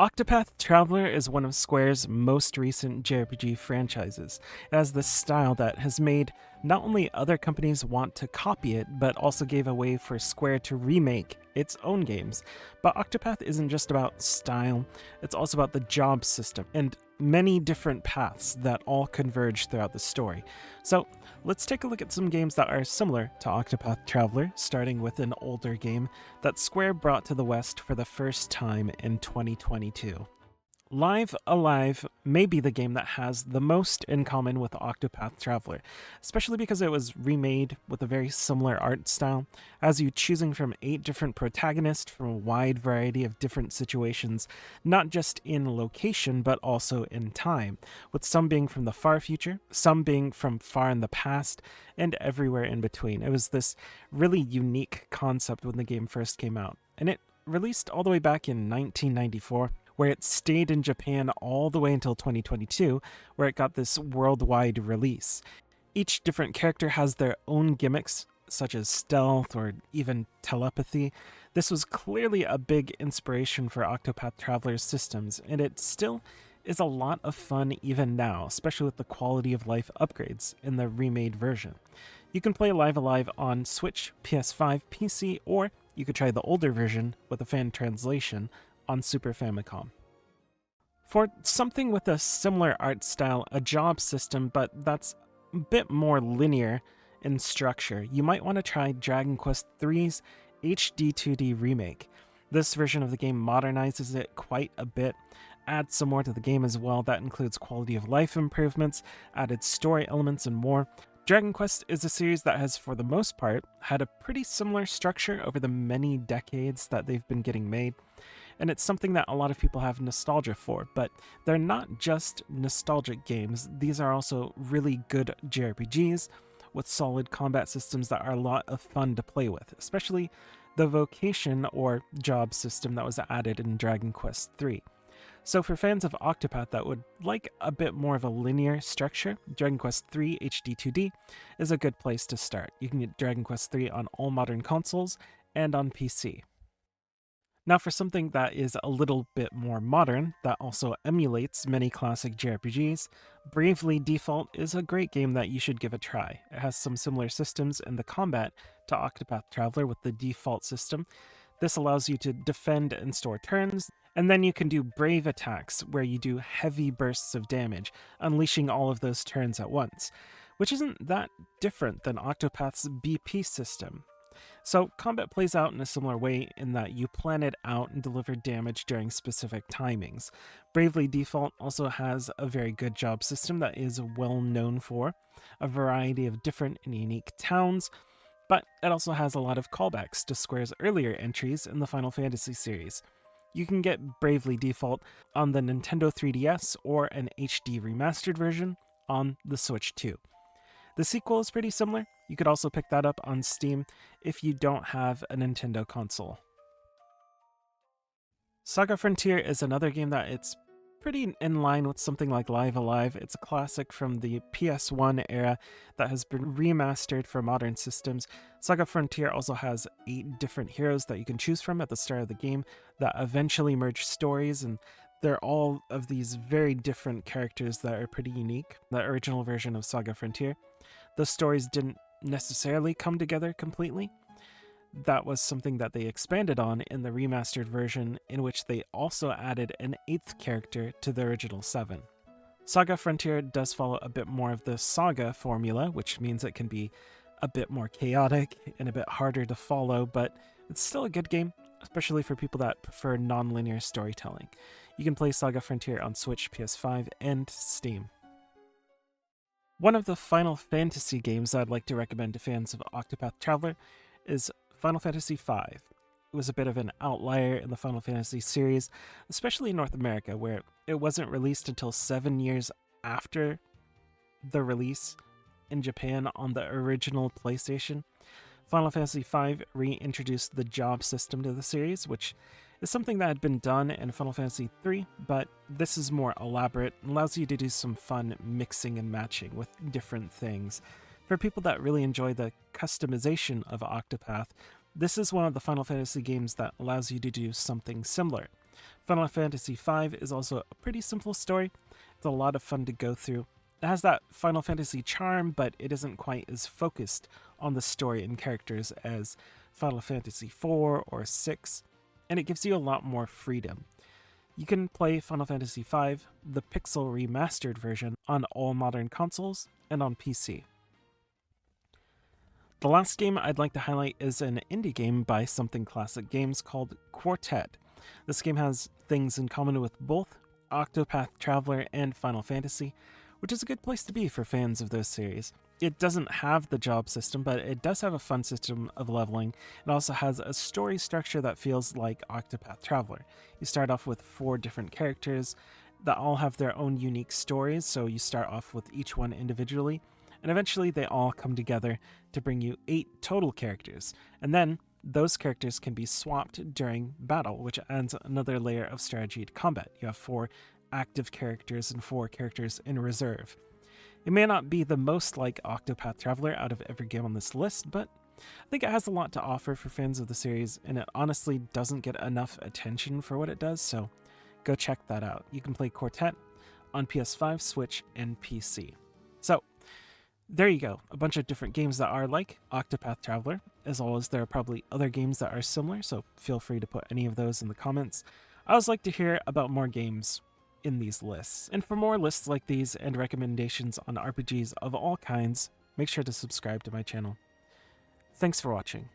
Octopath Traveler is one of Square's most recent JRPG franchises. It has this style that has made not only other companies want to copy it, but also gave a way for Square to remake its own games. But Octopath isn't just about style, it's also about the job system and many different paths that all converge throughout the story. So let's take a look at some games that are similar to Octopath Traveler, starting with an older game that Square brought to the West for the first time in 2022. Live Alive may be the game that has the most in common with Octopath Traveler, especially because it was remade with a very similar art style, as you choosing from 8 different protagonists from a wide variety of different situations, not just in location but also in time, with some being from the far future, some being from far in the past, and everywhere in between. It was this really unique concept when the game first came out, and it released all the way back in 1994, where it stayed in Japan all the way until 2022, where it got this worldwide release. Each different character has their own gimmicks, such as stealth or even telepathy. This was clearly a big inspiration for Octopath Traveler's systems, and it still is a lot of fun even now, especially with the quality of life upgrades in the remade version. You can play Live Alive on Switch, PS5, PC, or you could try the older version with a fan translation on Super Famicom. For something with a similar art style, a job system, but that's a bit more linear in structure, you might want to try Dragon Quest III's HD 2D remake. This version of the game modernizes it quite a bit, adds some more to the game as well. That includes quality of life improvements, added story elements, and more. Dragon Quest is a series that has, for the most part, had a pretty similar structure over the many decades that they've been getting made, and it's something that a lot of people have nostalgia for, but they're not just nostalgic games. These are also really good JRPGs with solid combat systems that are a lot of fun to play with, especially the vocation or job system that was added in Dragon Quest III. So for fans of Octopath that would like a bit more of a linear structure, Dragon Quest III HD 2D is a good place to start. You can get Dragon Quest III on all modern consoles and on PC. Now for something that is a little bit more modern, that also emulates many classic JRPGs, Bravely Default is a great game that you should give a try. It has some similar systems in the combat to Octopath Traveler with the default system. This allows you to defend and store turns, and then you can do brave attacks where you do heavy bursts of damage, unleashing all of those turns at once, which isn't that different than Octopath's BP system. So combat plays out in a similar way in that you plan it out and deliver damage during specific timings. Bravely Default also has a very good job system that is well known for a variety of different and unique towns, but it also has a lot of callbacks to Square's earlier entries in the Final Fantasy series. You can get Bravely Default on the Nintendo 3DS or an HD remastered version on the Switch 2. The sequel is pretty similar. You could also pick that up on Steam if you don't have a Nintendo console. SaGa Frontier is another game that it's pretty in line with something like Live Alive. It's a classic from the PS1 era that has been remastered for modern systems. SaGa Frontier also has 8 different heroes that you can choose from at the start of the game that eventually merge stories, and they're all of these very different characters that are pretty unique. The original version of SaGa Frontier, the stories didn't necessarily come together completely. That was something that they expanded on in the remastered version, in which they also added an 8th character to the original 7. SaGa Frontier does follow a bit more of the Saga formula, which means it can be a bit more chaotic and a bit harder to follow, but it's still a good game, especially for people that prefer non-linear storytelling. You can play SaGa Frontier on Switch, PS5, and Steam. One of the Final Fantasy games I'd like to recommend to fans of Octopath Traveler is Final Fantasy V. It was a bit of an outlier in the Final Fantasy series, especially in North America, where it wasn't released until 7 years after the release in Japan on the original PlayStation. Final Fantasy V reintroduced the job system to the series, which is something that had been done in Final Fantasy III, but this is more elaborate and allows you to do some fun mixing and matching with different things. For people that really enjoy the customization of Octopath, this is one of the Final Fantasy games that allows you to do something similar. Final Fantasy V is also a pretty simple story. It's a lot of fun to go through. It has that Final Fantasy charm, but it isn't quite as focused on the story and characters as Final Fantasy IV or VI, and it gives you a lot more freedom. You can play Final Fantasy V, the pixel remastered version, on all modern consoles and on PC. The last game I'd like to highlight is an indie game by Something Classic Games called Quartet. This game has things in common with both Octopath Traveler and Final Fantasy, which is a good place to be for fans of those series. It doesn't have the job system, but it does have a fun system of leveling. It also has a story structure that feels like Octopath Traveler. You start off with 4 different characters that all have their own unique stories, so you start off with each one individually, and eventually they all come together to bring you 8 total characters. And then those characters can be swapped during battle, which adds another layer of strategy to combat. You have 4 active characters and 4 characters in reserve. It may not be the most like Octopath Traveler out of every game on this list, but I think it has a lot to offer for fans of the series, and it honestly doesn't get enough attention for what it does, so go check that out. You can play Quartet on PS5, Switch, and PC. So, there you go. A bunch of different games that are like Octopath Traveler, as well as there are probably other games that are similar, so feel free to put any of those in the comments. I always like to hear about more games in these lists. And for more lists like these and recommendations on RPGs of all kinds, make sure to subscribe to my channel. Thanks for watching.